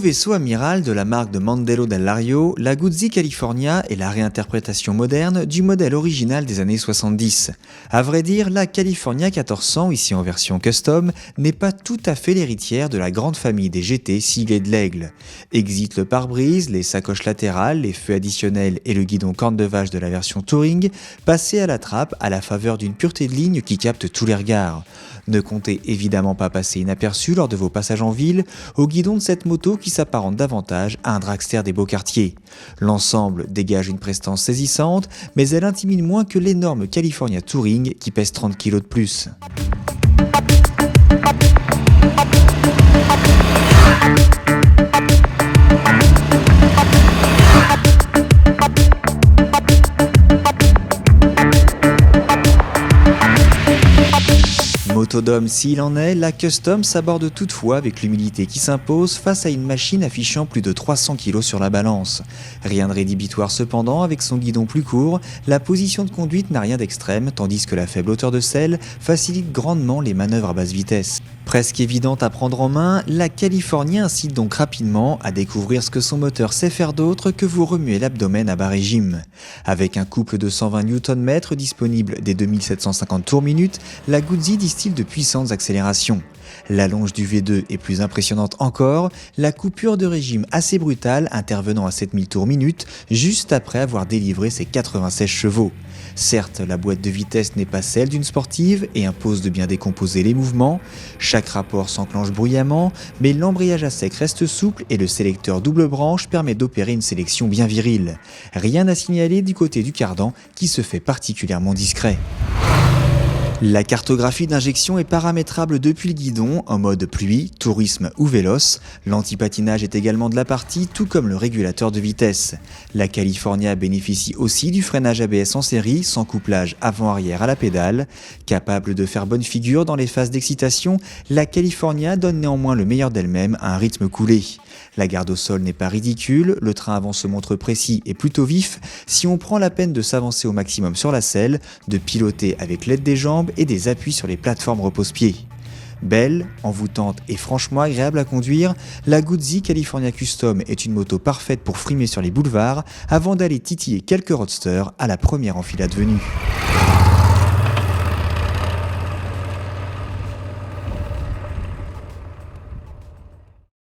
vaisseau amiral de la marque de Mandello del Lario, la Guzzi California est la réinterprétation moderne du modèle original des années 70. À vrai dire, la California 1400, ici en version custom, n'est pas tout à fait l'héritière de la grande famille des GT siglés de l'Aigle. Exit le pare-brise, les sacoches latérales, les feux additionnels et le guidon corne de vache de la version Touring, passez à la trappe à la faveur d'une pureté de ligne qui capte tous les regards. Ne comptez évidemment pas passer inaperçu lors de vos passages en ville au guidon de cette moto qui s'apparente davantage à un dragster des beaux quartiers. L'ensemble dégage une prestance saisissante, mais elle intimide moins que l'énorme California Touring qui pèse 30 kg de plus. Motodome s'il en est, la Custom s'aborde toutefois avec l'humilité qui s'impose face à une machine affichant plus de 300 kg sur la balance. Rien de rédhibitoire cependant, avec son guidon plus court, la position de conduite n'a rien d'extrême, tandis que la faible hauteur de selle facilite grandement les manœuvres à basse vitesse. Presque évidente à prendre en main, la California incite donc rapidement à découvrir ce que son moteur sait faire d'autre que vous remuer l'abdomen à bas régime. Avec un couple de 120 Nm disponible dès 2750 tours minute, la Guzzi distille de puissantes accélérations. La longe du V2 est plus impressionnante encore, la coupure de régime assez brutale intervenant à 7000 tours minute juste après avoir délivré ses 96 chevaux. Certes, la boîte de vitesse n'est pas celle d'une sportive et impose de bien décomposer les mouvements. Chaque rapport s'enclenche bruyamment, mais l'embrayage à sec reste souple et le sélecteur double branche permet d'opérer une sélection bien virile. Rien à signaler du côté du cardan qui se fait particulièrement discret. La cartographie d'injection est paramétrable depuis le guidon en mode pluie, tourisme ou véloce. L'antipatinage est également de la partie, tout comme le régulateur de vitesse. La California bénéficie aussi du freinage ABS en série, sans couplage avant-arrière à la pédale. Capable de faire bonne figure dans les phases d'excitation, la California donne néanmoins le meilleur d'elle-même à un rythme coulé. La garde au sol n'est pas ridicule, le train avant se montre précis et plutôt vif si on prend la peine de s'avancer au maximum sur la selle, de piloter avec l'aide des jambes et des appuis sur les plateformes repose-pieds. Belle, envoûtante et franchement agréable à conduire, la Guzzi California Custom est une moto parfaite pour frimer sur les boulevards avant d'aller titiller quelques roadsters à la première enfilade venue.